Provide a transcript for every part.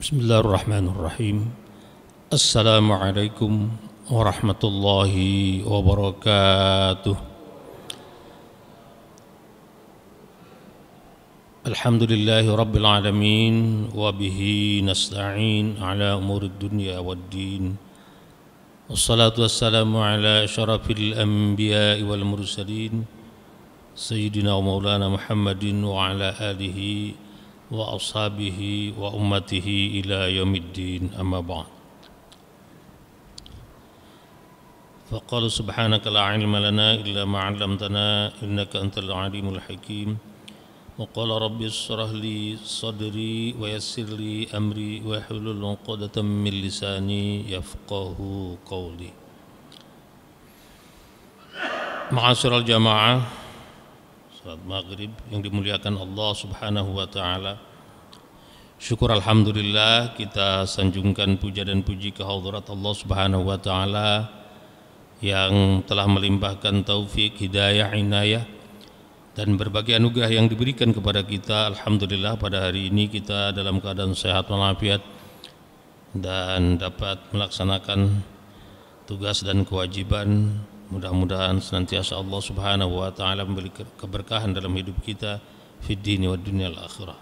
Bismillahirrahmanirrahim. Assalamualaikum warahmatullahi wabarakatuh. Alhamdulillahi rabbil alamin wa bihi nasta'in ala umurid dunya waddin. Wassalatu wassalamu ala asyrafil anbiya'i wal mursalin sayyidina wa maulana Muhammadin wa ala alihi wa ashabihi wa ummatihi ila yaumiddin, amma ba'd. Faqala subhanaka la ilma lana illa ma 'allamtana innaka antal alimul hakim. Wa qala rabbi ishrah li sadri wa yassir li amri wa hlul 'uqdatam min lisani yafqahu qawli. Ma'asyiral jamaah salat maghrib yang dimuliakan Allah subhanahu wa ta'ala, syukur alhamdulillah kita sanjungkan puja dan puji ke hadirat Allah subhanahu wa ta'ala yang telah melimpahkan taufik, hidayah, inayah dan berbagai anugerah yang diberikan kepada kita. Alhamdulillah pada hari ini kita dalam keadaan sehat walafiat dan dapat melaksanakan tugas dan kewajiban. Mudah-mudahan senantiasa Allah subhanahu wa ta'ala memberi keberkahan dalam hidup kita fid dini wa dunia al-akhirah.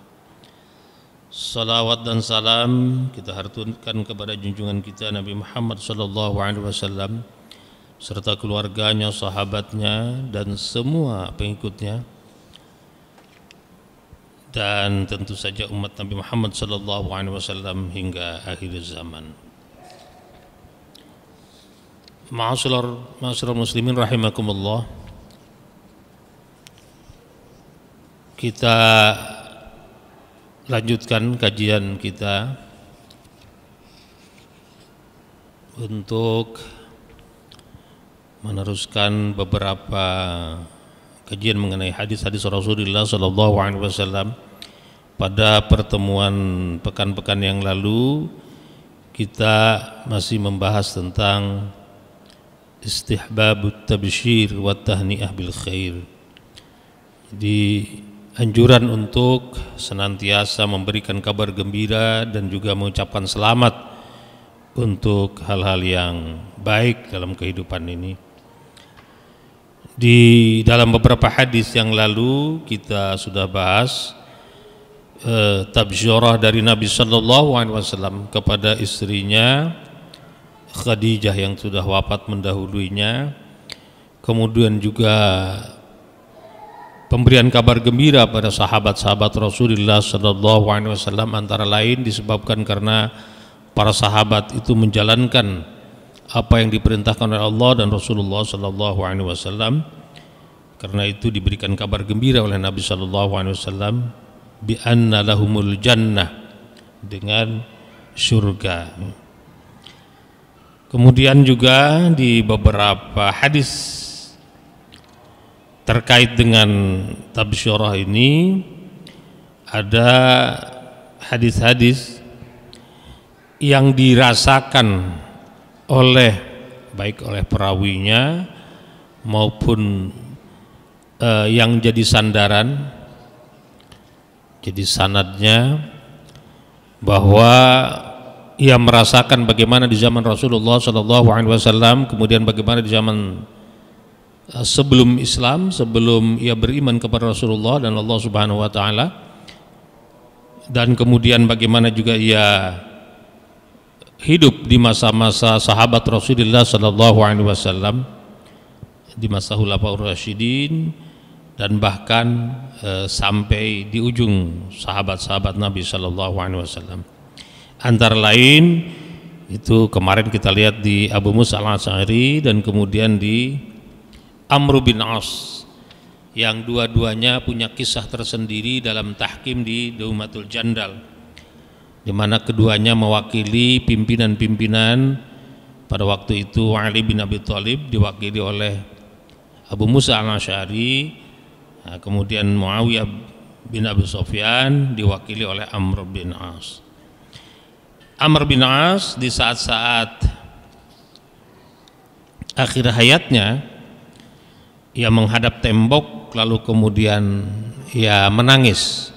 Salawat dan salam kita haturkan kepada junjungan kita Nabi Muhammad sallallahu alaihi wasallam serta keluarganya, sahabatnya dan semua pengikutnya, dan tentu saja umat Nabi Muhammad sallallahu alaihi wasallam hingga akhir zaman. Ma'asyiral muslimin rahimakumullah, kita lanjutkan kajian kita untuk meneruskan beberapa kajian mengenai hadis-hadis Rasulullah sallallahu alaihi wasallam. Pada pertemuan pekan-pekan yang lalu kita masih membahas tentang istihbabut tabsyir wa tahni'ah bil khair. Jadi anjuran untuk senantiasa memberikan kabar gembira dan juga mengucapkan selamat untuk hal-hal yang baik dalam kehidupan ini. Di dalam beberapa hadis yang lalu kita sudah bahas tabsyirah dari Nabi sallallahu alaihi wasallam kepada istrinya Khadijah yang sudah wafat mendahulunya, kemudian juga pemberian kabar gembira pada sahabat-sahabat Rasulullah sallallahu alaihi wasallam, antara lain disebabkan karena para sahabat itu menjalankan apa yang diperintahkan oleh Allah dan Rasulullah sallallahu alaihi wasallam. Karena itu diberikan kabar gembira oleh Nabi sallallahu alaihi wasallam bi anna lahumul jannah, dengan surga. Kemudian juga di beberapa hadis terkait dengan tabsyirah ini ada hadis-hadis yang dirasakan baik oleh perawinya maupun yang jadi sandaran, jadi sanadnya, bahwa ia merasakan bagaimana di zaman Rasulullah sallallahu alaihi wasallam, kemudian bagaimana di zaman sebelum Islam, sebelum ia beriman kepada Rasulullah dan Allah Subhanahu wa taala, dan kemudian bagaimana juga ia hidup di masa-masa sahabat Rasulullah sallallahu alaihi wasallam, di masa Khulafaur Rasyidin, dan bahkan sampai di ujung sahabat-sahabat Nabi sallallahu alaihi wasallam. Antara lain itu kemarin kita lihat di Abu Musa al-Asy'ari dan kemudian di Amr bin As, yang dua-duanya punya kisah tersendiri dalam tahkim di Daumatul Jandal, di mana keduanya mewakili pimpinan-pimpinan. Pada waktu itu Ali bin Abi Thalib diwakili oleh Abu Musa al-Asy'ari, kemudian Muawiyah bin Abi Sufyan diwakili oleh Amr bin As. Amr bin As di saat-saat akhir hayatnya ia menghadap tembok lalu kemudian ia menangis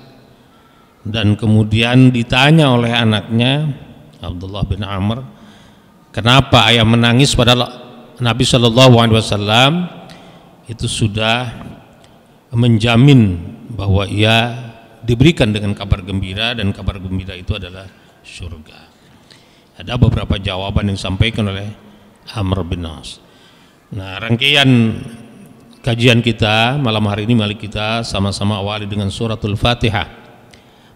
Dan kemudian ditanya oleh anaknya Abdullah bin Amr, kenapa ayah menangis? Padahal Nabi SAW itu sudah menjamin bahwa ia diberikan dengan kabar gembira, dan kabar gembira itu adalah surga. Ada beberapa jawaban yang disampaikan oleh Amr bin As. Nah, rangkaian kajian kita malam hari ini, mari kita sama-sama awali dengan suratul Fatihah.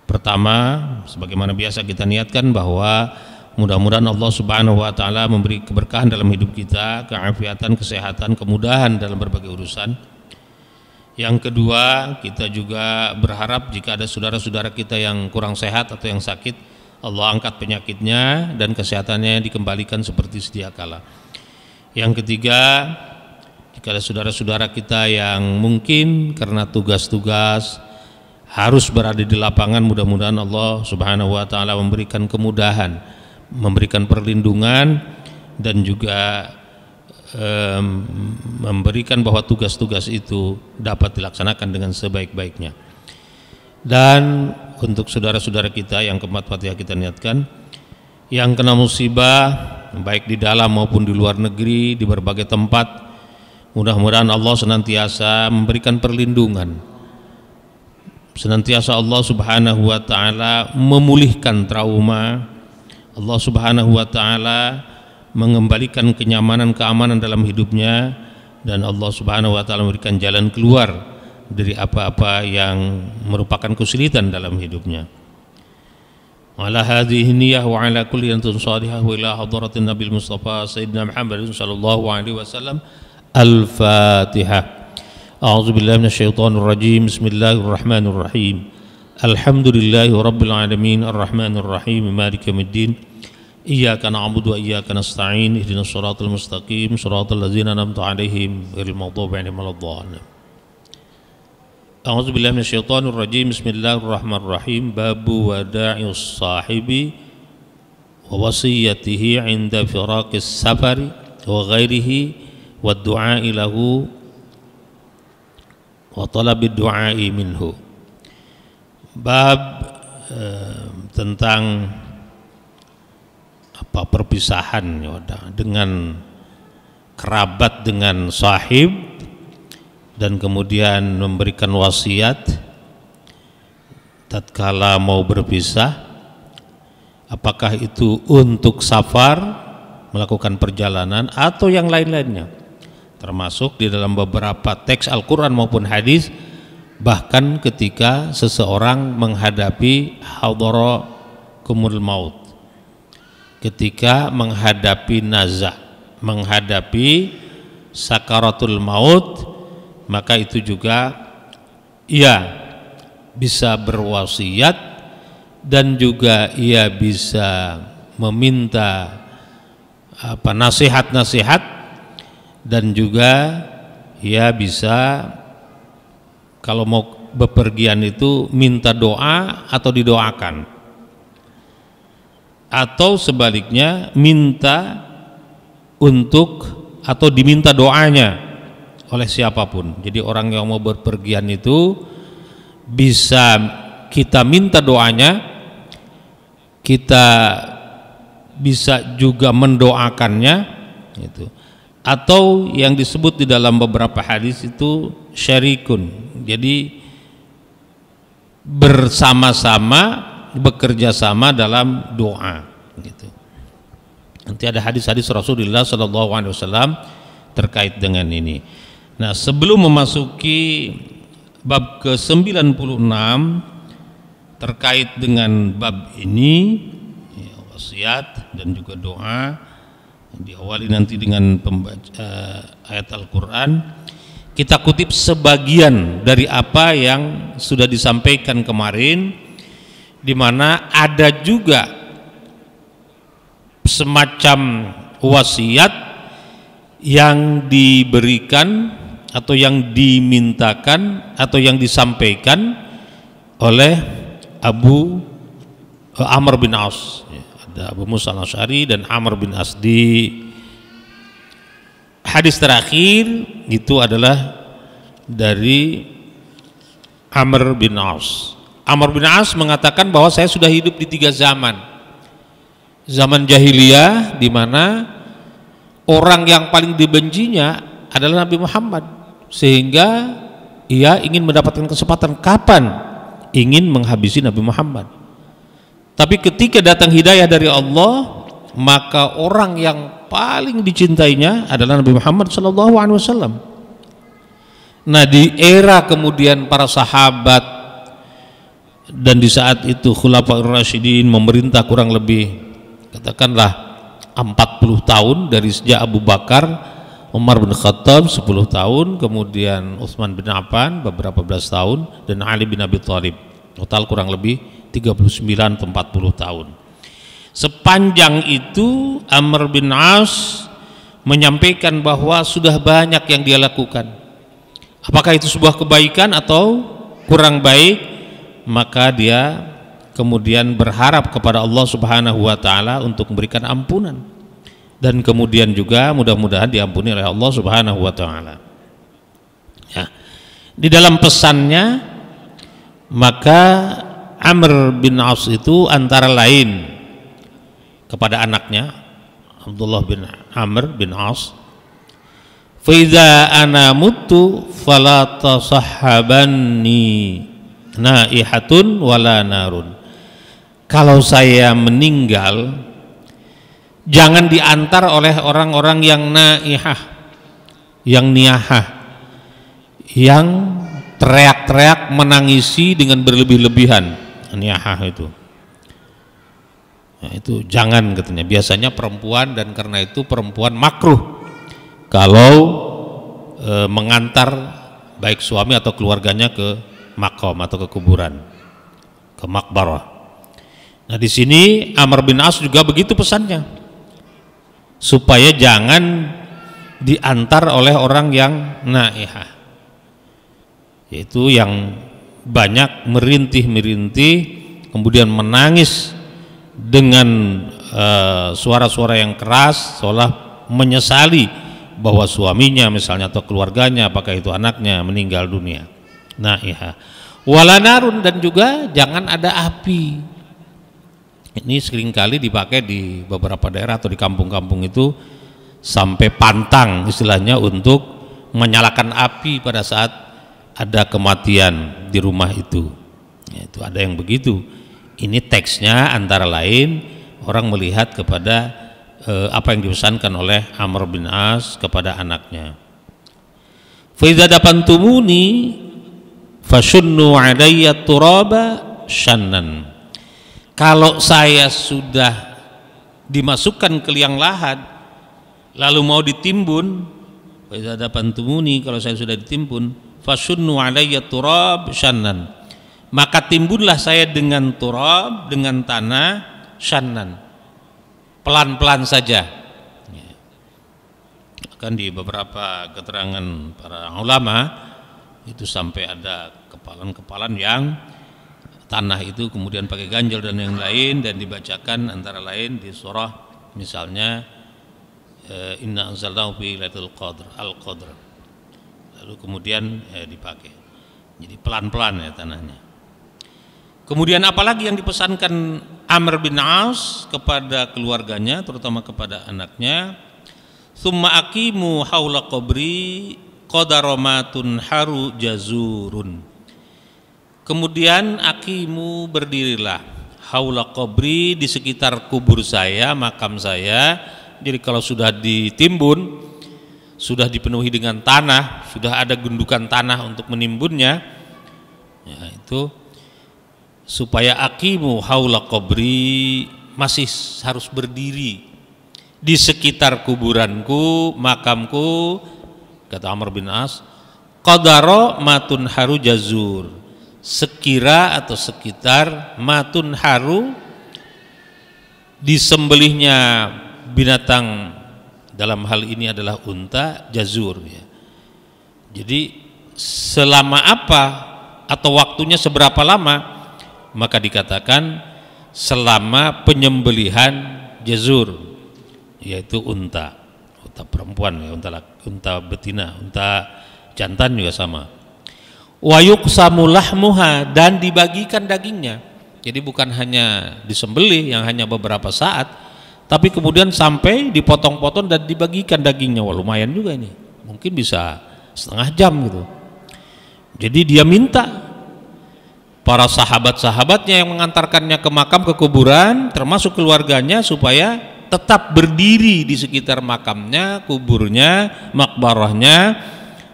Pertama, sebagaimana biasa kita niatkan bahwa mudah-mudahan Allah Subhanahu wa taala memberi keberkahan dalam hidup kita, keafiatan, kesehatan, kemudahan dalam berbagai urusan. Yang kedua, kita juga berharap jika ada saudara-saudara kita yang kurang sehat atau yang sakit, Allah angkat penyakitnya dan kesehatannya dikembalikan seperti sedia kala. Yang ketiga, jika ada saudara-saudara kita yang mungkin karena tugas-tugas harus berada di lapangan, mudah-mudahan Allah Subhanahu wa taala memberikan kemudahan, memberikan perlindungan, dan juga memberikan bahwa tugas-tugas itu dapat dilaksanakan dengan sebaik-baiknya. Dan untuk saudara-saudara kita yang keempat Fatihah kita niatkan, yang kena musibah baik di dalam maupun di luar negeri, di berbagai tempat, mudah-mudahan Allah senantiasa memberikan perlindungan, senantiasa Allah Subhanahu wa taala memulihkan trauma, Allah Subhanahu wa taala mengembalikan kenyamanan, keamanan dalam hidupnya, dan Allah Subhanahu wa taala memberikan jalan keluar dari apa-apa yang merupakan kesulitan dalam hidupnya. Wa ala hadhihi niyyah wa ala kulli antum salihah wa ila hadratin Nabil Mustafa Sayyidina Muhammad sallallahu alaihi wasallam. Al-Fatihah. A'udzu billahi minasyaitonir rajim. Bismillahirrahmanirrahim. Alhamdulillahi rabbil alamin arrahmanir rahim maliki yaumiddin. Iyyaka na'budu wa iyyaka nasta'in. Ihdinas shiratal mustaqim shiratal ladzina an'amta 'alaihim ghairil maghdubi 'alaihim waladdallin. A'udzu billahi minasyaitonir rajim. Bismillahirrahmanirrahim. Babu wada'ius sahibi wa wasiyatihi 'inda firaqis safari wa ghairihi wa du'a'i lahu wa talabid du'a'i minhu. Bab tentang apa perpisahan dengan kerabat, dengan sahib, dan kemudian memberikan wasiat tatkala mau berpisah, apakah itu untuk safar, melakukan perjalanan, atau yang lain-lainnya, termasuk di dalam beberapa teks Al-Quran maupun hadis, bahkan ketika seseorang menghadapi hadara kumul maut, ketika menghadapi nazah, menghadapi sakaratul maut, maka itu juga ia bisa berwasiat, dan juga ia bisa meminta nasihat-nasihat, dan juga ia bisa kalau mau bepergian itu minta doa atau didoakan, atau sebaliknya minta untuk atau diminta doanya oleh siapapun. Jadi orang yang mau berpergian itu bisa kita minta doanya, kita bisa juga mendoakannya gitu. Atau yang disebut di dalam beberapa hadis itu syarikun, jadi bersama-sama, bekerja sama dalam doa gitu. Nanti ada hadis-hadis Rasulullah SAW terkait dengan ini. Nah, sebelum memasuki bab ke-96 terkait dengan bab ini, wasiat dan juga doa, diawali nanti dengan pembaca ayat Al-Quran. Kita kutip sebagian dari apa yang sudah disampaikan kemarin, di mana ada juga semacam wasiat yang diberikan atau yang dimintakan atau yang disampaikan oleh Amr bin As. Ada Abu Musa al-Asy'ari dan Amr bin As. Di hadis terakhir itu adalah dari Amr bin As. Amr bin As mengatakan bahwa saya sudah hidup di 3 zaman. Zaman jahiliyah, di mana orang yang paling dibencinya adalah Nabi Muhammad, sehingga ia ingin mendapatkan kesempatan kapan ingin menghabisi Nabi Muhammad. Tapi ketika datang hidayah dari Allah, maka orang yang paling dicintainya adalah Nabi Muhammad SAW. Nah, di era kemudian para sahabat dan di saat itu Khulafaur Rasyidin memerintah kurang lebih katakanlah 40 tahun, dari sejak Abu Bakar, Umar bin Khattab 10 tahun, kemudian Utsman bin Affan beberapa belas tahun, dan Ali bin Abi Thalib, total kurang lebih 39 atau 40 tahun. Sepanjang itu Amr bin As menyampaikan bahwa sudah banyak yang dia lakukan. Apakah itu sebuah kebaikan atau kurang baik? Maka dia kemudian berharap kepada Allah Subhanahu wa taala untuk memberikan ampunan, dan kemudian juga mudah-mudahan diampuni oleh Allah Subhanahu wa taala. Ya. Di dalam pesannya, maka Amr bin As itu antara lain kepada anaknya Abdullah bin Amr bin As, "Fa idza ana mutu fala tasahhabanni naihatun wala narun." Kalau saya meninggal, jangan diantar oleh orang-orang yang naihah, yang niyahah, yang teriak-teriak menangisi dengan berlebih-lebihan. Niyahah itu, nah, itu jangan katanya. Biasanya perempuan, dan karena itu perempuan makruh kalau mengantar baik suami atau keluarganya ke makom atau ke kuburan, ke makbarah. Nah, di sini Amr bin As juga begitu pesannya, supaya jangan diantar oleh orang yang naihah, yaitu yang banyak merintih-merintih, kemudian menangis dengan suara-suara yang keras, seolah menyesali bahwa suaminya misalnya atau keluarganya, apakah itu anaknya, meninggal dunia. Naihah wala narun, dan juga jangan ada api. Ini seringkali dipakai di beberapa daerah atau di kampung-kampung itu, sampai pantang istilahnya untuk menyalakan api pada saat ada kematian di rumah itu. Ya, itu ada yang begitu. Ini teksnya antara lain orang melihat kepada apa yang dipesankan oleh Amr bin As kepada anaknya. Fa idza dafantumuni fashunnu alayya turaba shannan. Kalau saya sudah dimasukkan ke liang lahat lalu mau ditimbun, fa idza dafantumuni, kalau saya sudah ditimbun, fashunnu alayya turab shannan, maka timbunlah saya dengan turab, dengan tanah, shannan, pelan-pelan saja. Kan di beberapa keterangan para ulama itu sampai ada kepalan-kepalan yang tanah itu kemudian pakai ganjel dan yang lain, dan dibacakan antara lain di surah misalnya inna anzalnahu fi lailatul qadr, al-qadr, lalu kemudian dipakai. Jadi pelan-pelan ya tanahnya. Kemudian apalagi yang dipesankan Amr bin As kepada keluarganya, terutama kepada anaknya, summa aqimu haula qabri qadaromatun haru jazurun. Kemudian aqimu, berdirilah, haula qabri, di sekitar kubur saya, makam saya. Jadi kalau sudah ditimbun, sudah dipenuhi dengan tanah, sudah ada gundukan tanah untuk menimbunnya, ya itu supaya aqimu haula qabri, masih harus berdiri di sekitar kuburanku, makamku, kata Amr bin As, qadaro matun haru jazur, sekira atau sekitar matun haru, disembelihnya binatang, dalam hal ini adalah unta, jazur ya. Jadi selama apa atau waktunya seberapa lama, maka dikatakan selama penyembelihan jazur, yaitu unta perempuan ya, unta betina, unta jantan juga sama. wa yuqsamu lahmuha, dan dibagikan dagingnya. Jadi bukan hanya disembelih yang hanya beberapa saat, tapi kemudian sampai dipotong-potong dan dibagikan dagingnya. Wah, lumayan juga ini, mungkin bisa setengah jam gitu. Jadi dia minta para sahabat-sahabatnya yang mengantarkannya ke makam, ke kuburan, termasuk keluarganya, supaya tetap berdiri di sekitar makamnya, kuburnya, makbarahnya,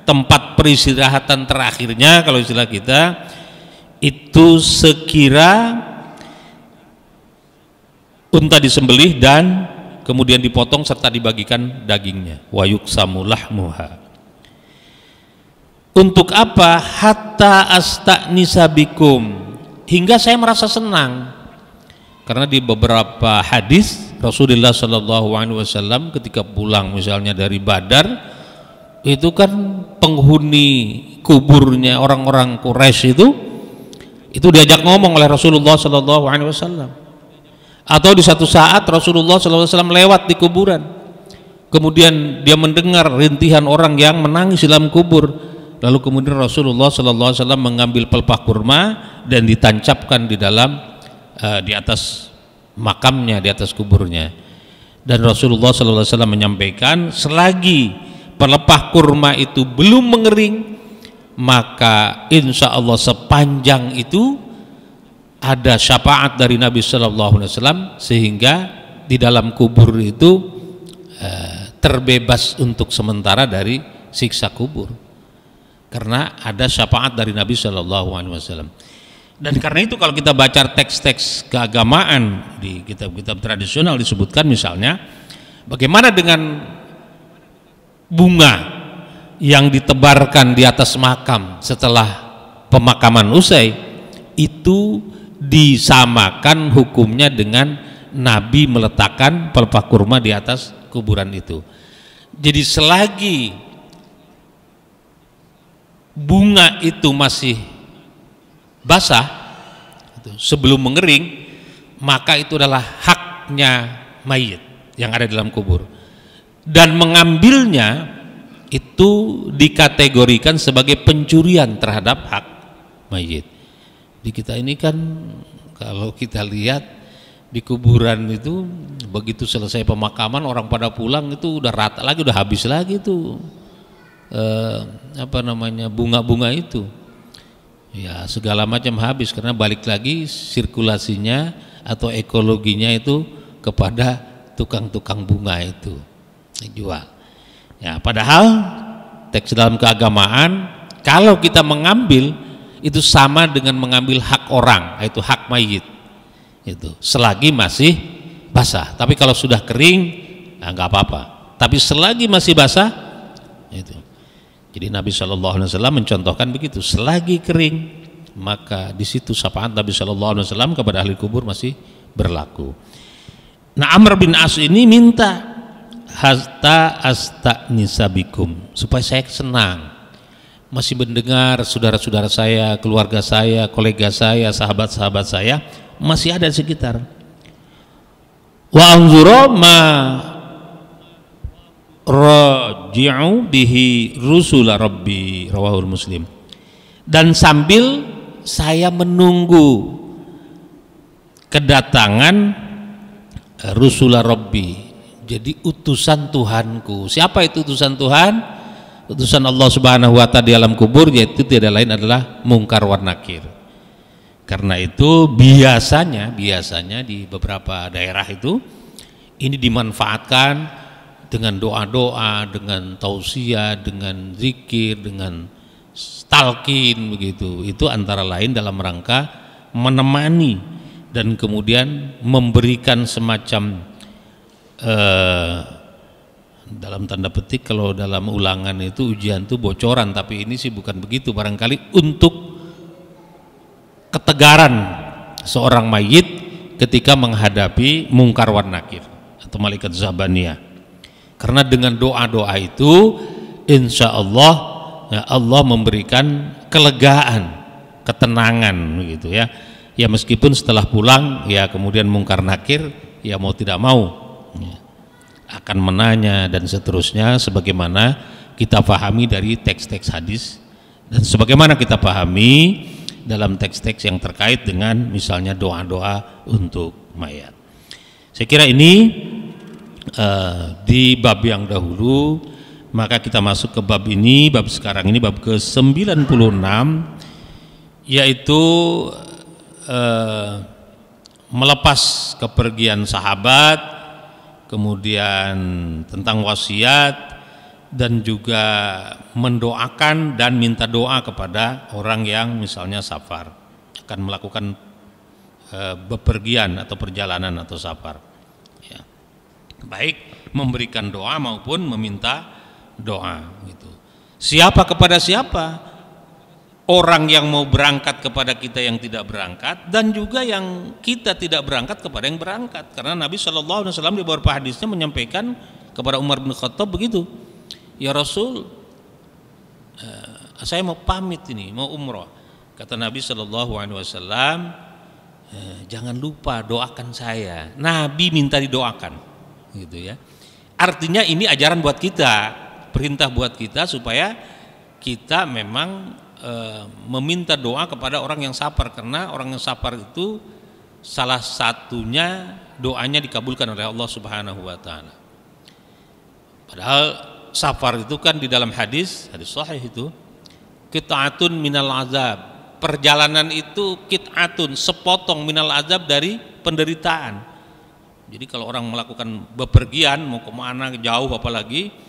tempat peristirahatan terakhirnya kalau istilah kita, itu sekira unta disembelih dan kemudian dipotong serta dibagikan dagingnya. Wa yuqsamu lahmuha. Untuk apa? Hatta asta'nisa bikum, hingga saya merasa senang. Karena di beberapa hadis Rasulullah Shallallahu Alaihi Wasallam ketika pulang misalnya dari Badar, itu kan penghuni kuburnya orang-orang Quraisy itu diajak ngomong oleh Rasulullah Shallallahu Alaihi Wasallam. Atau di satu saat Rasulullah Shallallahu Alaihi Wasallam lewat di kuburan, kemudian dia mendengar rintihan orang yang menangis di dalam kubur. Lalu kemudian Rasulullah Sallallahu Alaihi Wasallam mengambil pelepah kurma dan ditancapkan di dalam di atas makamnya, di atas kuburnya. Dan Rasulullah Sallallahu Alaihi Wasallam menyampaikan, selagi pelepah kurma itu belum mengering, maka insya Allah sepanjang itu ada syafaat dari Nabi Sallallahu Alaihi Wasallam, sehingga di dalam kubur itu terbebas untuk sementara dari siksa kubur. Karena ada syafaat dari Nabi Shallallahu Alaihi Wasallam. Dan karena itu kalau kita baca teks-teks keagamaan di kitab-kitab tradisional disebutkan misalnya, bagaimana dengan bunga yang ditebarkan di atas makam setelah pemakaman usai, itu disamakan hukumnya dengan Nabi meletakkan pelepah kurma di atas kuburan itu. Jadi selagi bunga itu masih basah sebelum mengering, maka itu adalah haknya mayit yang ada dalam kubur, dan mengambilnya itu dikategorikan sebagai pencurian terhadap hak mayit. Di kita ini kan kalau kita lihat di kuburan itu begitu selesai pemakaman orang pada pulang itu udah rata lagi, udah habis lagi tuh bunga-bunga itu, ya segala macam habis, karena balik lagi sirkulasinya atau ekologinya itu kepada tukang-tukang bunga itu dijual. Ya, padahal teks dalam keagamaan kalau kita mengambil itu sama dengan mengambil hak orang, yaitu hak mayit itu, selagi masih basah. Tapi kalau sudah kering, nah nggak apa-apa. Tapi selagi masih basah itu. Jadi Nabi Shallallahu Alaihi Wasallam mencontohkan begitu, selagi kering maka di situ syafaat Nabi Shallallahu Alaihi Wasallam kepada ahli kubur masih berlaku. Nah, Amr bin As ini minta hatta asta'nisa bikum, supaya saya senang, masih mendengar saudara-saudara saya, keluarga saya, kolega saya, sahabat-sahabat saya masih ada di sekitar. Wa anzura ma raji'u bihi rusula rabbi, rawahul Muslim. Dan sambil saya menunggu kedatangan rusula rabbi, jadi utusan Tuhanku. Siapa itu utusan Tuhan? Utusan Allah Subhanahu wa Ta'ala di alam kubur, yaitu tidak lain adalah Munkar wa Nakir. Karena itu biasanya di beberapa daerah itu ini dimanfaatkan dengan doa-doa, dengan tausiah, dengan zikir, dengan talqin begitu. Itu antara lain dalam rangka menemani dan kemudian memberikan semacam dalam tanda petik, kalau dalam ulangan itu ujian itu bocoran, tapi ini sih bukan begitu, barangkali untuk ketegaran seorang mayit ketika menghadapi Munkar wa Nakir atau malaikat Zabaniyah. Karena dengan doa-doa itu insya Allah ya, Allah memberikan kelegaan, ketenangan gitu ya. Ya meskipun setelah pulang ya kemudian Munkar Nakir ya mau tidak mau ya, akan menanya dan seterusnya, sebagaimana kita pahami dari teks-teks hadis Dan sebagaimana kita pahami dalam teks-teks yang terkait dengan misalnya doa-doa untuk mayat. Saya kira ini di bab yang dahulu, maka kita masuk ke bab ini, bab sekarang ini, bab ke-96, yaitu melepas kepergian sahabat, kemudian tentang wasiat, dan juga mendoakan dan minta doa kepada orang yang misalnya safar, akan melakukan bepergian atau perjalanan atau safar, ya. Baik memberikan doa maupun meminta doa gitu. Siapa kepada siapa? Orang yang mau berangkat kepada kita yang tidak berangkat, dan juga yang kita tidak berangkat kepada yang berangkat. Karena Nabi SAW di beberapa hadisnya menyampaikan kepada Umar bin Khattab begitu, ya Rasul, saya mau pamit ini, mau umroh. Kata Nabi SAW, jangan lupa doakan saya. Nabi minta didoakan, gitu ya. Artinya ini ajaran buat kita, perintah buat kita supaya kita memang meminta doa kepada orang yang safar, karena orang yang safar itu salah satunya doanya dikabulkan oleh Allah Subhanahu wa taala. Padahal safar itu kan di dalam hadis sahih itu qit'atun minal azab. Perjalanan itu qit'atun, sepotong minal azab dari penderitaan. Jadi kalau orang melakukan bepergian mau kemana jauh apalagi,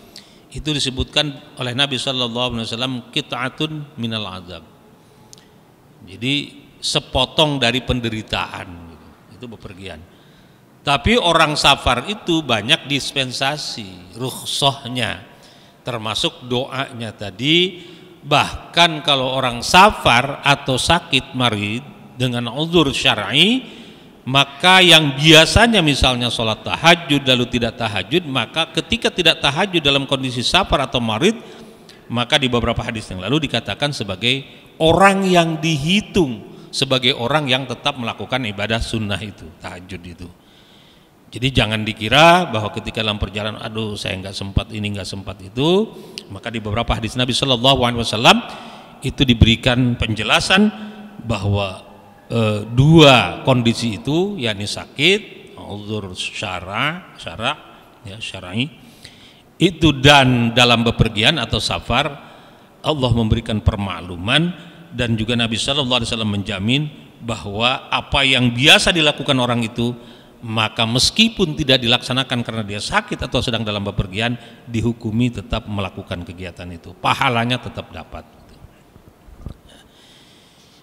itu disebutkan oleh Nabi SAW qit'atun minal azab. Jadi sepotong dari penderitaan, itu bepergian. Tapi orang safar itu banyak dispensasi, rukhsahnya, termasuk doanya tadi. Bahkan kalau orang safar atau sakit marid dengan uzur syar'i, maka yang biasanya misalnya sholat tahajud lalu tidak tahajud, maka ketika tidak tahajud dalam kondisi safar atau marid, maka di beberapa hadis yang lalu dikatakan sebagai orang yang dihitung sebagai orang yang tetap melakukan ibadah sunnah itu, tahajud itu. Jadi jangan dikira bahwa ketika dalam perjalanan, aduh saya nggak sempat ini, nggak sempat itu, maka di beberapa hadis Nabi SAW itu diberikan penjelasan bahwa dua kondisi itu, yakni sakit, uzur syar'i itu, dan dalam bepergian atau safar, Allah memberikan permakluman, dan juga Nabi SAW menjamin bahwa apa yang biasa dilakukan orang itu, maka meskipun tidak dilaksanakan karena dia sakit atau sedang dalam bepergian, dihukumi tetap melakukan kegiatan itu, pahalanya tetap dapat.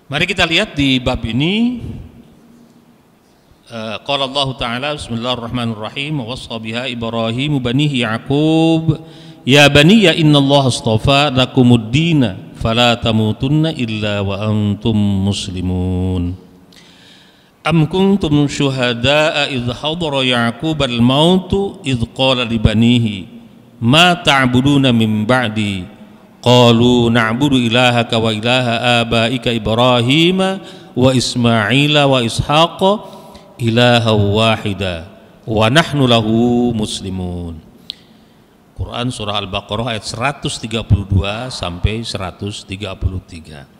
Mari kita lihat di bab ini. Qala Allah Ta'ala, bismillahirrahmanirrahim, wassa biha Ibrahim banihi Yaqub ya baniya innallaha astafa lakumuddina fala tamutunna illa wa antum muslimun. Am kuntum syuhada'a idh hadara Yaqub al-maut idh qala li banihi ma ta'buduna min ba'di qalu na'budu ilahaka wa ilaha abaika Ibrahim wa Ismaila wa Ishaqa ilaha wahida wa nahnu lahu muslimun. Quran surah Al-Baqarah ayat 132 sampai 133.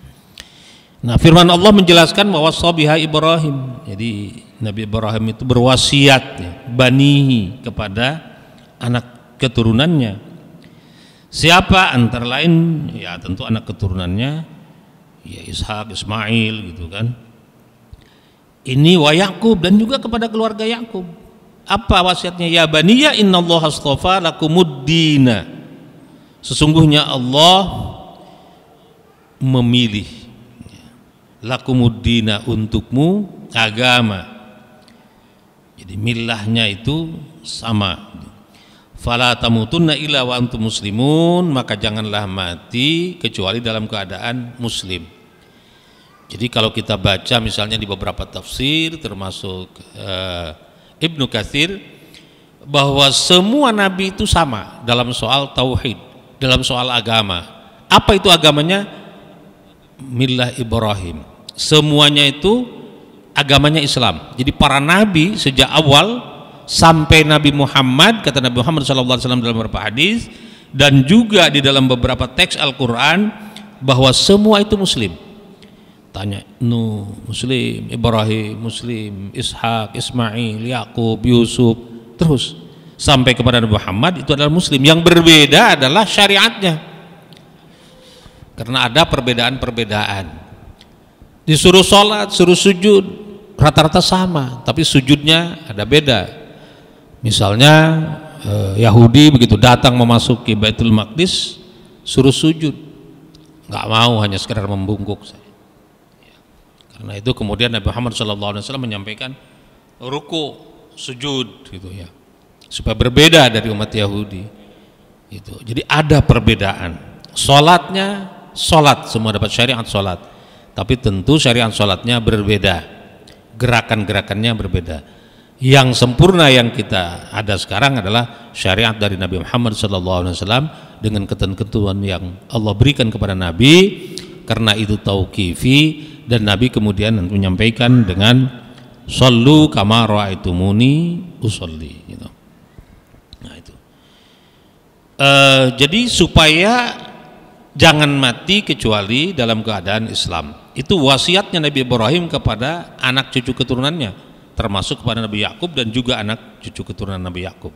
Nah, firman Allah menjelaskan bahwa sabiha Ibrahim. Jadi Nabi Ibrahim itu berwasiat ya, banihi, kepada anak keturunannya. Siapa? Antara lain ya tentu anak keturunannya ya Ishak, Ismail gitu kan. Ini wa Yaqub, dan juga kepada keluarga Yaqub. Apa wasiatnya? Ya baniya innallaha astafa lakumuddina. Sesungguhnya Allah memilih lakumuddina, untukmu agama. Jadi milahnya itu sama. Fala tamutunna illa wa antum muslimun, maka janganlah mati kecuali dalam keadaan muslim. Jadi kalau kita baca misalnya di beberapa tafsir termasuk Ibnu Katsir, bahwa semua nabi itu sama dalam soal tauhid, dalam soal agama. Apa itu agamanya? Millah Ibrahim. Semuanya itu agamanya Islam. Jadi para nabi sejak awal sampai Nabi Muhammad, kata Nabi Muhammad SAW dalam beberapa hadis, dan juga di dalam beberapa teks Al-Quran, bahwa semua itu muslim. Tanya Nuh muslim, Ibrahim muslim, Ishak, Ismail, Yakub, Yusuf, terus sampai kepada Nabi Muhammad itu adalah muslim. Yang berbeda adalah syariatnya, karena ada perbedaan-perbedaan. Disuruh sholat, suruh sujud, rata-rata sama, tapi sujudnya ada beda. Misalnya Yahudi begitu datang memasuki Baitul Maqdis suruh sujud, nggak mau, hanya sekedar membungkuk saja. Karena itu kemudian Nabi Muhammad SAW menyampaikan ruku, sujud gitu ya, supaya berbeda dari umat Yahudi itu. Jadi ada perbedaan. Sholatnya sholat, semua dapat syariat sholat, tapi tentu syariat sholatnya berbeda, gerakan-gerakannya berbeda. Yang sempurna yang kita ada sekarang adalah syariat dari Nabi Muhammad SAW dengan ketentuan yang Allah berikan kepada Nabi, karena itu tauqifi. Dan Nabi kemudian menyampaikan dengan shollu kama ra'aitumuni usolli gitu. Nah itu. Jadi supaya jangan mati kecuali dalam keadaan Islam. Itu wasiatnya Nabi Ibrahim kepada anak cucu keturunannya, termasuk kepada Nabi Yakub dan juga anak cucu keturunan Nabi Yakub.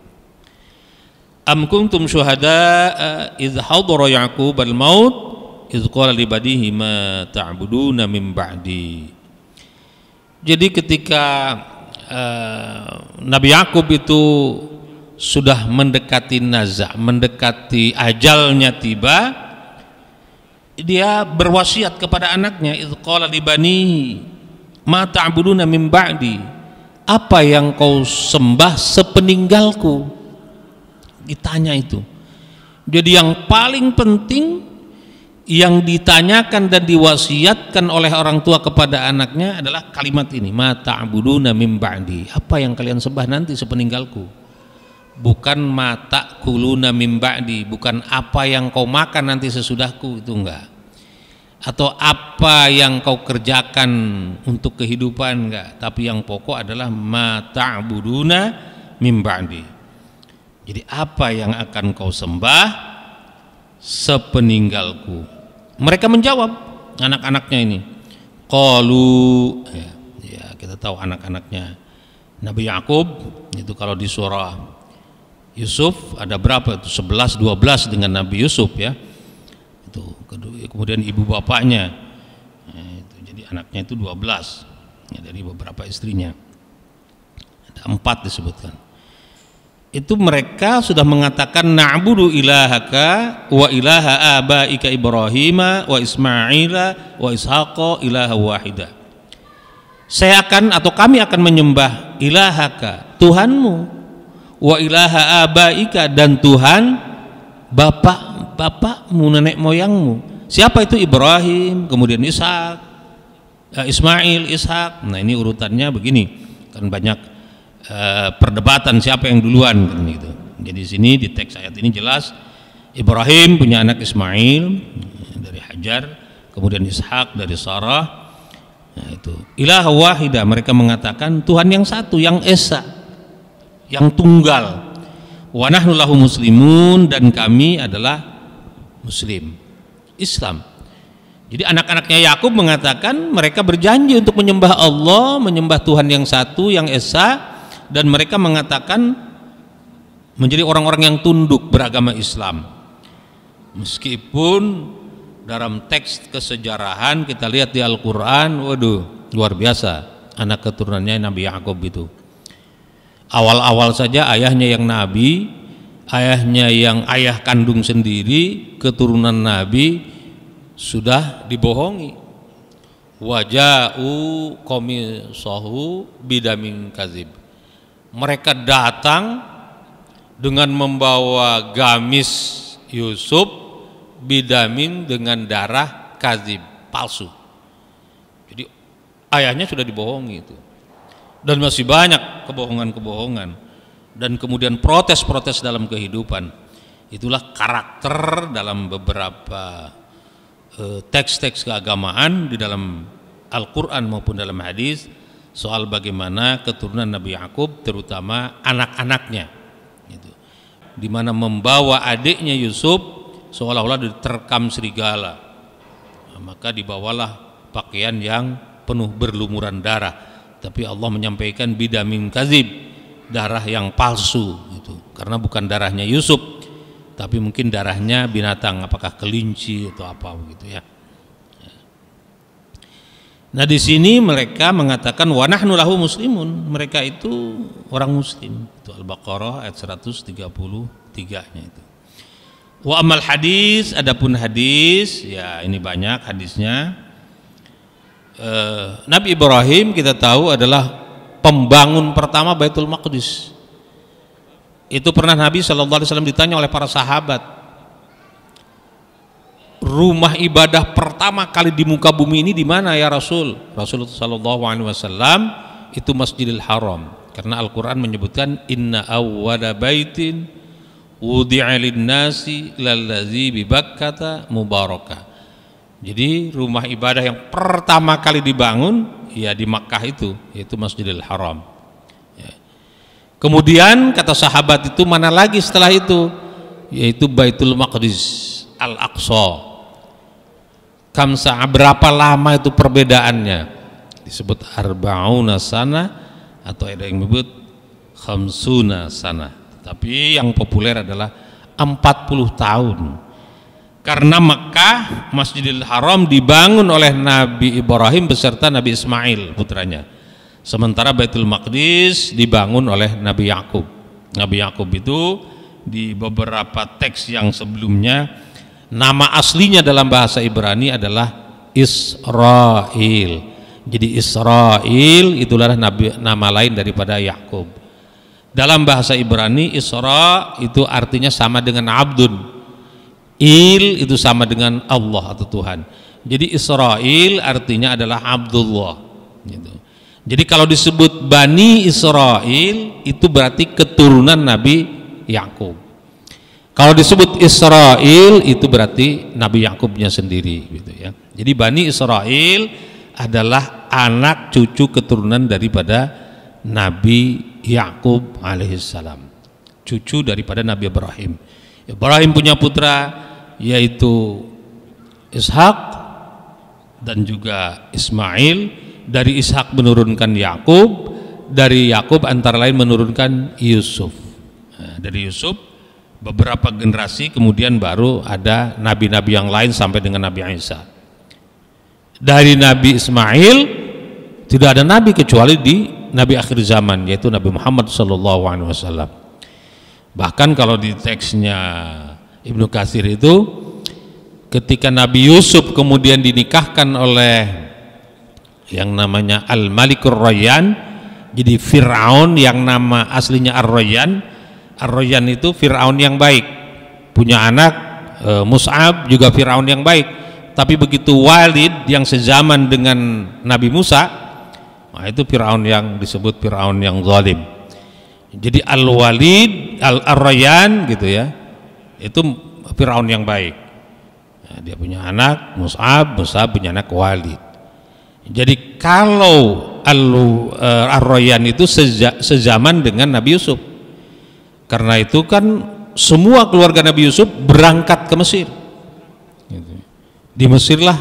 Am kuntum syuhada idh hadara Yaqub al-maut idh qala li banihi ma ta'buduna min ba'di. Jadi ketika Nabi Yakub itu sudah mendekati nazak, mendekati ajalnya tiba, dia berwasiat kepada anaknya, idh qala li banihi ma ta'buduna min ba'di, apa yang kau sembah sepeninggalku. Ditanya itu. Jadi yang paling penting yang ditanyakan dan diwasiatkan oleh orang tua kepada anaknya adalah kalimat ini, ma ta'buduna min ba'di, apa yang kalian sembah nanti sepeninggalku. Bukan ma ta'kuluna min ba'di, bukan apa yang kau makan nanti sesudahku, itu enggak. Atau apa yang kau kerjakan untuk kehidupan, enggak. Tapi yang pokok adalah ma ta'buduna min ba'di. Jadi apa yang akan kau sembah sepeninggalku. Mereka menjawab, anak-anaknya ini, qalu, ya kita tahu anak-anaknya Nabi Yakub itu. Kalau di surah Yusuf ada berapa itu, 11 12 dengan Nabi Yusuf ya, itu kemudian ibu bapaknya itu, jadi anaknya itu 12 ya, dari beberapa istrinya ada 4 disebutkan. Itu mereka sudah mengatakan na'budu ilahaka wa ilaha abaika Ibrahima wa Ismaila wa Ishaqa ilaha wahida. Saya akan, atau kami akan menyembah ilahaka, Tuhanmu, wa ilaha abaika, dan Tuhan bapak-bapakmu, nenek moyangmu. Siapa itu? Ibrahim, kemudian Ishak, Ismail, Ishak. Nah ini urutannya begini, kan banyak perdebatan siapa yang duluan kan gitu. Jadi sini di teks ayat ini jelas Ibrahim punya anak Ismail dari Hajar, kemudian Ishak dari Sarah. Nah, itu ilah wahidah, mereka mengatakan Tuhan yang satu, yang esa, yang tunggal. Wa nahnu lahu muslimun, dan kami adalah muslim, Islam. Jadi anak-anaknya Yakub mengatakan mereka berjanji untuk menyembah Allah, menyembah Tuhan yang satu, yang esa, dan mereka mengatakan menjadi orang-orang yang tunduk beragama Islam. Meskipun dalam teks kesejarahan kita lihat di Al-Quran, waduh luar biasa anak keturunannya Nabi Yakub itu. Awal-awal saja ayahnya yang Nabi, ayahnya yang ayah kandung sendiri, keturunan Nabi sudah dibohongi. Waja'u qamisahu bidamin kadzib. Mereka datang dengan membawa gamis Yusuf bidamin, dengan darah kadzib, palsu. Jadi ayahnya sudah dibohongi itu. Dan masih banyak kebohongan-kebohongan, dan kemudian protes-protes dalam kehidupan. Itulah karakter dalam beberapa teks-teks keagamaan di dalam Al-Quran maupun dalam hadis, soal bagaimana keturunan Nabi Yakub, terutama anak-anaknya, gitu. Di mana membawa adiknya Yusuf seolah-olah diterkam serigala, maka dibawalah pakaian yang penuh berlumuran darah, tapi Allah menyampaikan bidamin kazib, darah yang palsu gitu. Karena bukan darahnya Yusuf, tapi mungkin darahnya binatang, apakah kelinci atau apa begitu ya. Nah di sini mereka mengatakan wa nahnu lahu muslimun, mereka itu orang muslim. Itu Al-Baqarah ayat 133-nya itu. Wa amal hadis, adapun hadis, ya ini banyak hadisnya. Nabi Ibrahim kita tahu adalah pembangun pertama Baitul Maqdis. Itu pernah Nabi SAW ditanya oleh para sahabat, rumah ibadah pertama kali di muka bumi ini di mana ya Rasul? Rasulullah SAW itu Masjidil Haram, karena Al-Quran menyebutkan inna awwala baitin wudi'a lin-nasi lallazi bi Bakkata mubarakah. Jadi rumah ibadah yang pertama kali dibangun ya di Makkah itu, yaitu Masjidil Haram ya. Kemudian kata sahabat itu mana lagi setelah itu, yaitu Baitul Maqdis Al-Aqsa. Kamsa, berapa lama itu perbedaannya? Disebut arba'una sana, atau ada yang menyebut khamsuna sana. Tapi yang populer adalah 40 tahun. Karena Mekah, Masjidil Haram dibangun oleh Nabi Ibrahim beserta Nabi Ismail putranya. Sementara Baitul Maqdis dibangun oleh Nabi Yakub. Nabi Yakub itu di beberapa teks yang sebelumnya nama aslinya dalam bahasa Ibrani adalah Israel. Jadi Israel itulah nama lain daripada Yakub. Dalam bahasa Ibrani Isra itu artinya sama dengan Abdun, Il itu sama dengan Allah atau Tuhan. Jadi Israel artinya adalah Abdullah gitu. Jadi kalau disebut Bani Israel itu berarti keturunan Nabi Yakub. Kalau disebut Israel itu berarti Nabi Yakubnya sendiri gitu ya. Jadi Bani Israel adalah anak cucu keturunan daripada Nabi Yakub alaihissalam, cucu daripada Nabi Ibrahim. Ibrahim punya putra yaitu Ishak dan juga Ismail. Dari Ishak menurunkan Yakub, dari Yakub antara lain menurunkan Yusuf. Nah, dari Yusuf beberapa generasi kemudian baru ada nabi-nabi yang lain sampai dengan Nabi Isa. Dari Nabi Ismail tidak ada nabi kecuali di Nabi akhir zaman, yaitu Nabi Muhammad SAW. Bahkan kalau di teksnya Ibnu Katsir itu, ketika Nabi Yusuf kemudian dinikahkan oleh yang namanya Al-Malikur Rayyan, jadi Fir'aun yang nama aslinya Ar-Rayyan. Ar-Rayyan itu Fir'aun yang baik, punya anak Mus'ab juga Fir'aun yang baik. Tapi begitu Walid yang sezaman dengan Nabi Musa, nah itu Fir'aun yang disebut Fir'aun yang zalim. Jadi Al-Walid, Ar-Rayyan gitu ya, itu Fir'aun yang baik. Nah, dia punya anak Mus'ab, Mus'ab punya anak Walid. Jadi kalau Ar-Rayyan itu sezaman dengan Nabi Yusuf. Karena itu kan semua keluarga Nabi Yusuf berangkat ke Mesir. Di Mesirlah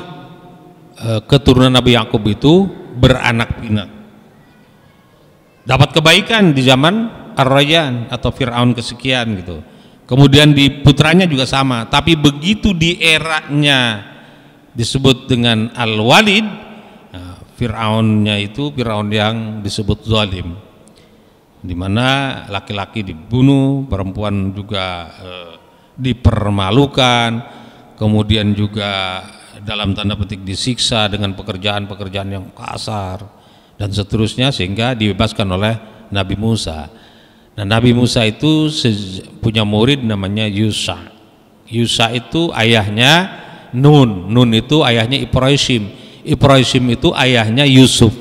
keturunan Nabi Yakub itu beranak pinak. Dapat kebaikan di zaman Ar-Rayyan atau Fir'aun kesekian gitu. Kemudian di putranya juga sama. Tapi begitu di eranya disebut dengan Al-Walid, Fir'aunnya itu Fir'aun yang disebut zalim, di mana laki-laki dibunuh, perempuan juga dipermalukan, kemudian juga dalam tanda petik disiksa dengan pekerjaan-pekerjaan yang kasar dan seterusnya, sehingga dibebaskan oleh Nabi Musa. Nah, Nabi Musa itu punya murid namanya Yusa. Yusa itu ayahnya Nun, Nun itu ayahnya Ibrahim. Ibrahim itu ayahnya Yusuf.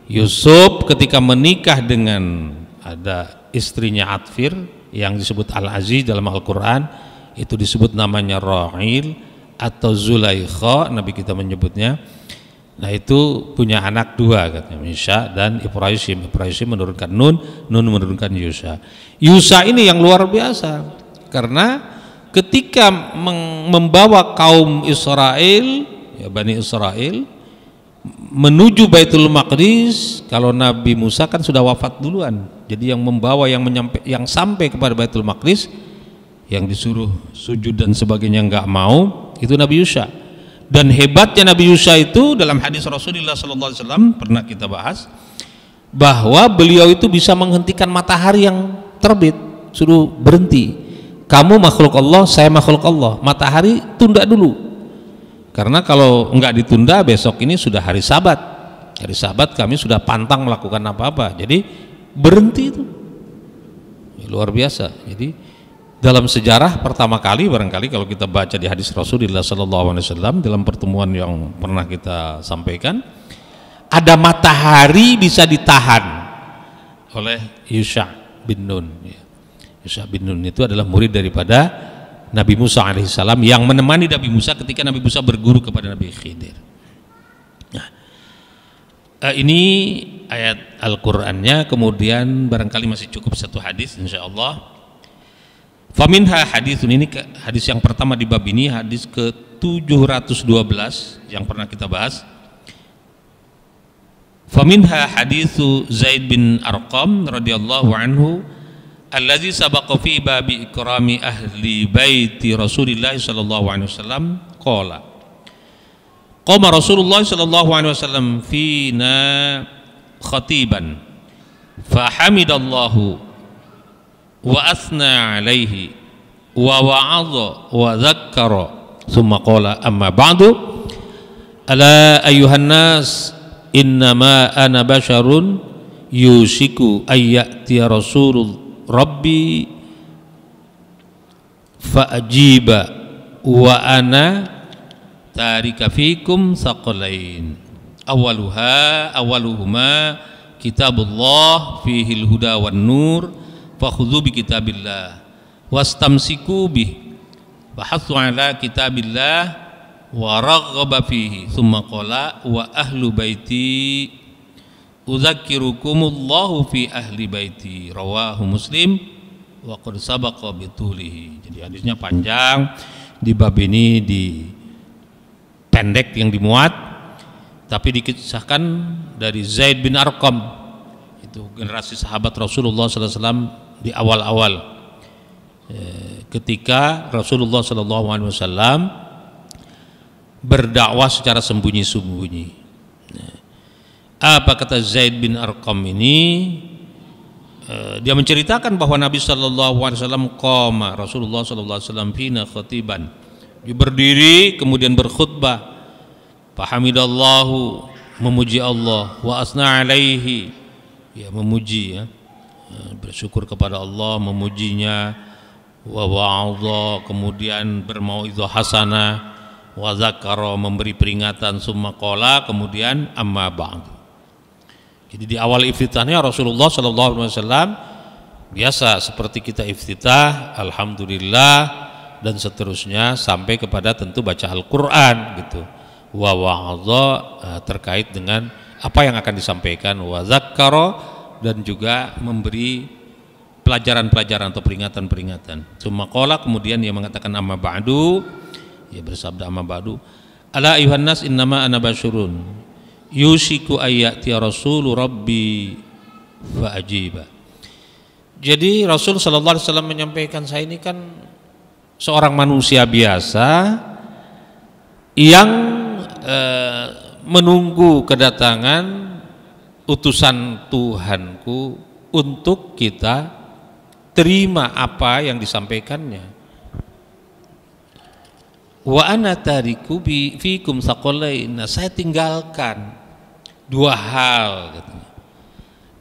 Yusuf ketika menikah dengan ada istrinya Atfir yang disebut Al-Aziz dalam Al-Quran, itu disebut namanya Ra'il atau Zulaikha, Nabi kita menyebutnya. Nah itu punya anak dua katanya, Misha dan Ibrahim. Ibrahim menurunkan Nun, Nun menurunkan Yusa. Yusa ini yang luar biasa, karena ketika membawa kaum Israel ya Bani Israel menuju Baitul Maqdis. Kalau Nabi Musa kan sudah wafat duluan, jadi yang membawa yang sampai kepada Baitul Maqdis, yang disuruh sujud dan sebagainya nggak mau, itu Nabi Yusha. Dan hebatnya Nabi Yusha itu dalam hadis Rasulullah SAW pernah kita bahas, bahwa beliau itu bisa menghentikan matahari yang terbit, suruh berhenti. Kamu makhluk Allah, saya makhluk Allah. Matahari tunda dulu. Karena kalau enggak ditunda, besok ini sudah hari Sabat. Hari Sabat kami sudah pantang melakukan apa-apa. Jadi berhenti itu. Luar biasa. Jadi dalam sejarah pertama kali, barangkali kalau kita baca di hadis Rasulullah SAW dalam pertemuan yang pernah kita sampaikan, ada matahari bisa ditahan oleh Yusha bin Nun. Yusha bin Nun itu adalah murid daripada Nabi Musa alaihissalam yang menemani Nabi Musa ketika Nabi Musa berguru kepada Nabi Khidir. Nah, ini ayat Al-Qur'annya. Kemudian barangkali masih cukup satu hadis insyaallah. Faminha haditsun, ini hadis yang pertama di bab ini, hadis ke-712 yang pernah kita bahas. Faminha haditsu Zaid bin Arqam radhiyallahu anhu allazi sabaqa fi babi ikrami ahli baiti Rasulillah sallallahu alaihi wasallam qala qama Rasulullah sallallahu alaihi wasallam fina khatiban fa hamidallahu wa asna alaihi wa wa'adha wa dzakkara thumma qala amma ba'du ala ayyuhan nas innama ana basharun yusiku ayyati rasulullah Rabbi fa'ajiba wa ana tarika fikum thaqalain awaluhuma kitabullah fihil huda wan nur fakhudhu bi kitabillah wastamsiku bih wa hathu ala kitabillah wa raghaba fihi thumma qala wa ahlu baiti udzakirukumullahu fi ahli baiti rawahu Muslim wa qad sabaqa bitulihi. Jadi hadisnya panjang, di bab ini di pendek yang dimuat, tapi dikisahkan dari Zaid bin Arqam, itu generasi sahabat Rasulullah SAW di awal-awal ketika Rasulullah SAW berdakwah secara sembunyi-sembunyi. Apa kata Zaid bin Arqam ini? Dia menceritakan bahwa Nabi SAW qama Rasulullah SAW fina khatiban, dia berdiri kemudian berkhutbah, fahamidallahu, memuji Allah, wa asna alaihi, ya memuji, ya bersyukur kepada Allah, memujinya, wa wa'adha, kemudian bermau'izah hasanah, wa dzakara, memberi peringatan, summa qala, kemudian amma ba'du. Jadi di awal iftitahnya Rasulullah SAW biasa seperti kita iftitah, alhamdulillah dan seterusnya sampai kepada tentu baca Al-Quran gitu. Wa wa'adha, terkait dengan apa yang akan disampaikan, wa dzakkara, dan juga memberi pelajaran-pelajaran atau peringatan-peringatan. Summa qala, kemudian dia mengatakan amma ba'du, ya bersabda amma ba'du, ala ayuhan nas innama ana basyurun yusiku ayyati rasulu rabbi fa'ajiba. Jadi Rasul sallallahu alaihi wasallam menyampaikan, saya ini kan seorang manusia biasa yang menunggu kedatangan utusan Tuhanku untuk kita terima apa yang disampaikannya. Wa ana tariku fikum thaqalain, saya tinggalkan dua hal katanya.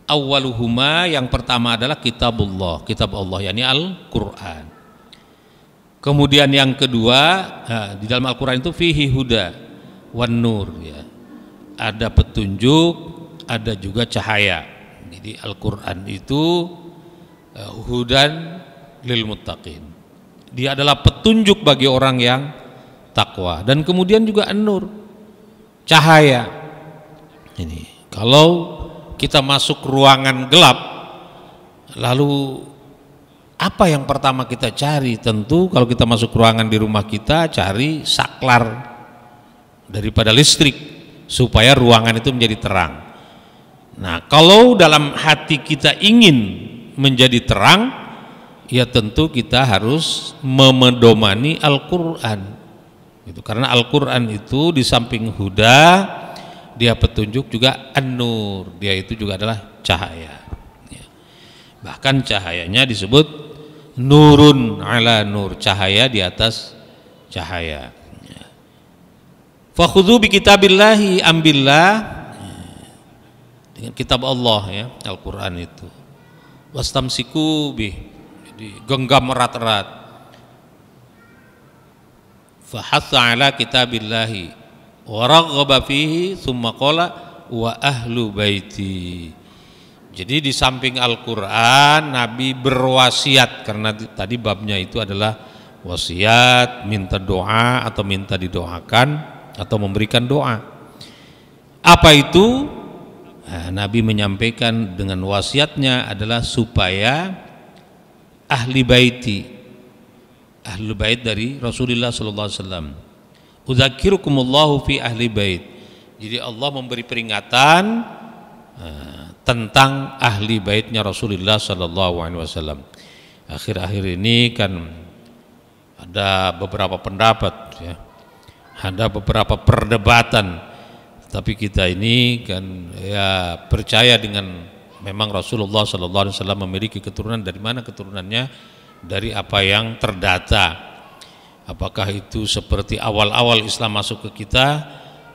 Awwaluhuma, yang pertama adalah kitabullah, kitab Allah, yakni Al-Qur'an. Kemudian yang kedua, di dalam Al-Qur'an itu fihi huda wan nur, ya. Ada petunjuk, ada juga cahaya. Jadi Al-Qur'an itu hudan lil muttaqin. Dia adalah petunjuk bagi orang yang takwa, dan kemudian juga an-nur, cahaya. Ini kalau kita masuk ruangan gelap, lalu apa yang pertama kita cari? Tentu kalau kita masuk ruangan di rumah kita, cari saklar, daripada listrik supaya ruangan itu menjadi terang. Nah, kalau dalam hati kita ingin menjadi terang, ya tentu kita harus memedomani Al-Quran. Gitu. Karena Al-Quran itu di samping huda, dia petunjuk juga an-nur, dia itu juga adalah cahaya. Ya. Bahkan cahayanya disebut nurun ala nur, cahaya di atas cahaya. Ya. Fakhudhu bi kitabillahi, ambillah dengan kitab Allah, ya, Al-Quran itu. Wastamsiku bih, jadi genggam erat-erat. Fahatha ala kitabillahi wa raghaba fihi thumma qala wa ahlu baiti. Jadi di samping Al-Quran, Nabi berwasiat, karena tadi babnya itu adalah wasiat, minta doa atau minta didoakan atau memberikan doa. Apa itu? Nah, Nabi menyampaikan dengan wasiatnya adalah supaya ahli baiti, ahli bait dari Rasulullah sallallahu alaihi wasallam. Udzakirukumullahu fi ahli bait. Jadi Allah memberi peringatan tentang ahli baitnya Rasulullah sallallahu alaihi wasallam. Akhir-akhir ini kan ada beberapa pendapat, ya. Ada beberapa perdebatan, tapi kita ini kan ya percaya dengan memang Rasulullah sallallahu alaihi wasallam memiliki keturunan. Dari mana keturunannya? Dari apa yang terdata. Apakah itu seperti awal-awal Islam masuk ke kita,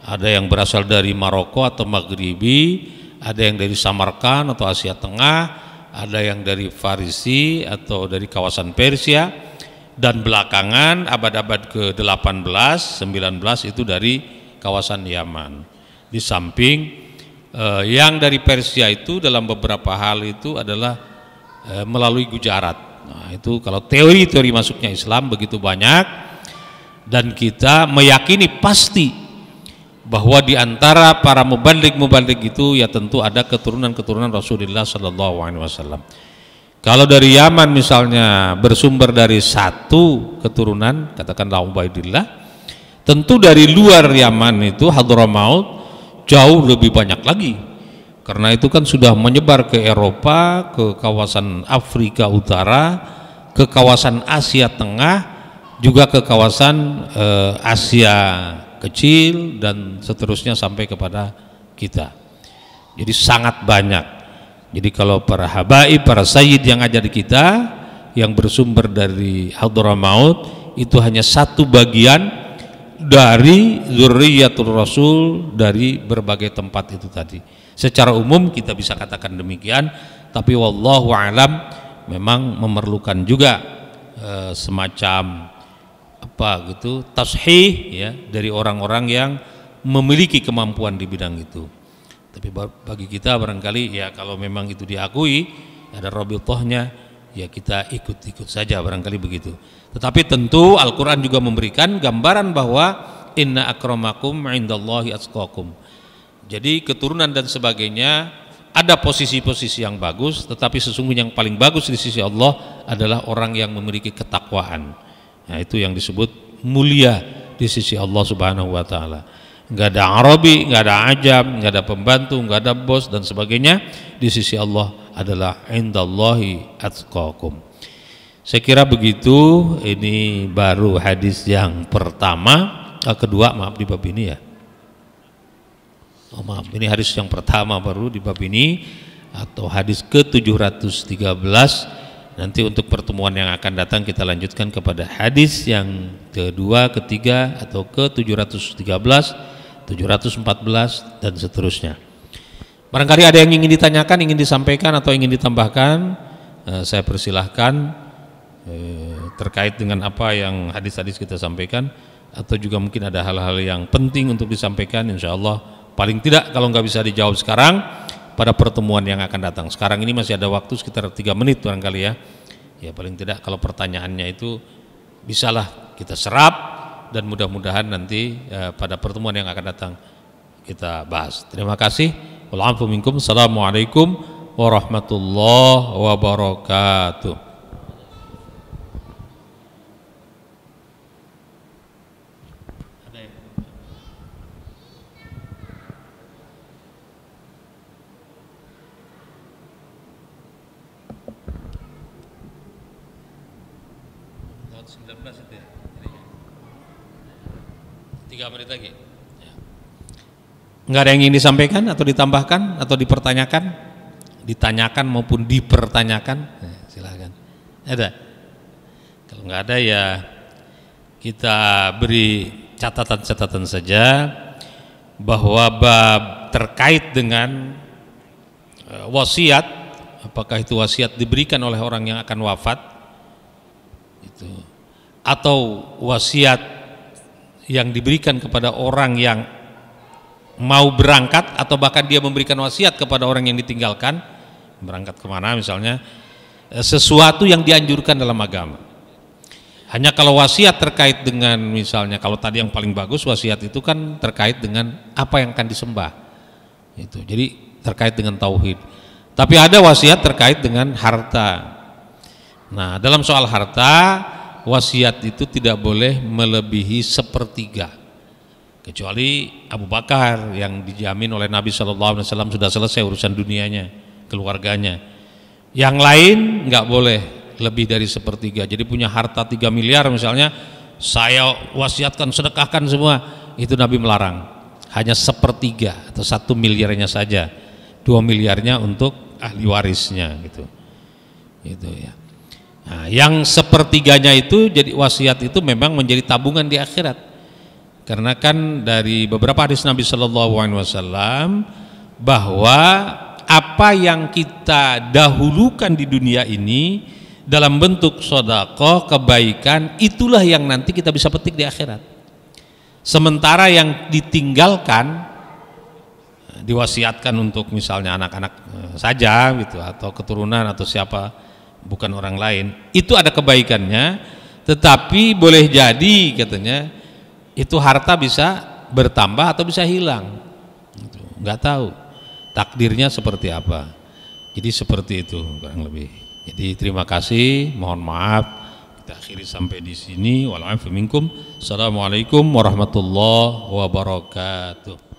ada yang berasal dari Maroko atau Maghribi, ada yang dari Samarkand atau Asia Tengah, ada yang dari Farisi atau dari kawasan Persia, dan belakangan abad-abad ke-18, 19 itu dari kawasan Yaman. Di samping yang dari Persia itu dalam beberapa hal itu adalah melalui Gujarat. Nah, itu kalau teori-teori masuknya Islam begitu banyak, dan kita meyakini pasti bahwa di antara para mubalik itu ya tentu ada keturunan-keturunan Rasulullah sallallahu alaihi wasallam. Kalau dari Yaman misalnya bersumber dari satu keturunan, katakanlah Ubaidillah, tentu dari luar Yaman itu Hadramaut jauh lebih banyak lagi. Karena itu kan sudah menyebar ke Eropa, ke kawasan Afrika Utara, ke kawasan Asia Tengah, juga ke kawasan Asia Kecil, dan seterusnya sampai kepada kita. Jadi sangat banyak. Jadi kalau para habaib, para sayyid yang ajar kita, yang bersumber dari Hadramaut, itu hanya satu bagian dari zurriyatul Rasul dari berbagai tempat itu tadi. Secara umum kita bisa katakan demikian, tapi wallahu alam memang memerlukan juga semacam apa gitu tashih, ya, dari orang-orang yang memiliki kemampuan di bidang itu. Tapi bagi kita barangkali ya kalau memang itu diakui ada rabithahnya, ya kita ikut-ikut saja barangkali begitu. Tetapi tentu Al-Quran juga memberikan gambaran bahwa inna akramakum indallahi atqakum. Jadi keturunan dan sebagainya ada posisi-posisi yang bagus, tetapi sesungguhnya yang paling bagus di sisi Allah adalah orang yang memiliki ketakwaan. Nah, itu yang disebut mulia di sisi Allah Subhanahu wa taala. Enggak ada Arabi, enggak ada Ajam, enggak ada pembantu, enggak ada bos dan sebagainya. Di sisi Allah adalah indallahi atqakum. Saya kira begitu. Ini baru hadis yang pertama, kedua maaf di bab ini ya. Oh maaf, ini hadis yang pertama baru di bab ini, atau hadis ke-713. Nanti untuk pertemuan yang akan datang kita lanjutkan kepada hadis yang kedua, ketiga, atau ke-713, 714 dan seterusnya. Barangkali ada yang ingin ditanyakan, ingin disampaikan atau ingin ditambahkan, saya persilahkan terkait dengan apa yang hadis-hadis kita sampaikan, atau juga mungkin ada hal-hal yang penting untuk disampaikan. Insya Allah paling tidak kalau nggak bisa dijawab sekarang, pada pertemuan yang akan datang. Sekarang ini masih ada waktu sekitar 3 menit barangkali ya. Ya paling tidak kalau pertanyaannya itu bisalah kita serap, dan mudah-mudahan nanti pada pertemuan yang akan datang kita bahas. Terima kasih. Wa'alaikum minkum. Assalamualaikum warahmatullahi wabarakatuh. 19 itu ya. 3 menit lagi. Ya. Nggak ada yang ingin disampaikan atau ditambahkan atau dipertanyakan, ditanyakan maupun dipertanyakan, silakan. Ada? Kalau nggak ada ya kita beri catatan-catatan saja bahwa bab terkait dengan wasiat, apakah itu wasiat diberikan oleh orang yang akan wafat itu, atau wasiat yang diberikan kepada orang yang mau berangkat, atau bahkan dia memberikan wasiat kepada orang yang ditinggalkan berangkat kemana misalnya, sesuatu yang dianjurkan dalam agama. Hanya kalau wasiat terkait dengan misalnya, kalau tadi yang paling bagus wasiat itu kan terkait dengan apa yang akan disembah itu, jadi terkait dengan tauhid. Tapi ada wasiat terkait dengan harta. Nah, dalam soal harta, wasiat itu tidak boleh melebihi 1/3, kecuali Abu Bakar yang dijamin oleh Nabi SAW sudah selesai urusan dunianya, keluarganya. Yang lain nggak boleh lebih dari 1/3. Jadi punya harta 3 miliar misalnya, saya wasiatkan sedekahkan semua, itu Nabi melarang. Hanya 1/3 atau 1 miliarnya saja, 2 miliarnya untuk ahli warisnya gitu. Itu ya. Nah, yang 1/3-nya itu jadi wasiat itu memang menjadi tabungan di akhirat. Karena kan dari beberapa hadis Nabi Shallallahu Alaihi Wasallam bahwa apa yang kita dahulukan di dunia ini dalam bentuk sedekah, kebaikan, itulah yang nanti kita bisa petik di akhirat. Sementara yang ditinggalkan, diwasiatkan untuk misalnya anak-anak saja gitu, atau keturunan atau siapa, bukan orang lain, itu ada kebaikannya, tetapi boleh jadi katanya itu harta bisa bertambah atau bisa hilang, nggak tahu takdirnya seperti apa. Jadi seperti itu kurang lebih. Jadi terima kasih, mohon maaf kita akhiri sampai di sini. Wa'alaikum. Assalamualaikum warahmatullahi wabarakatuh.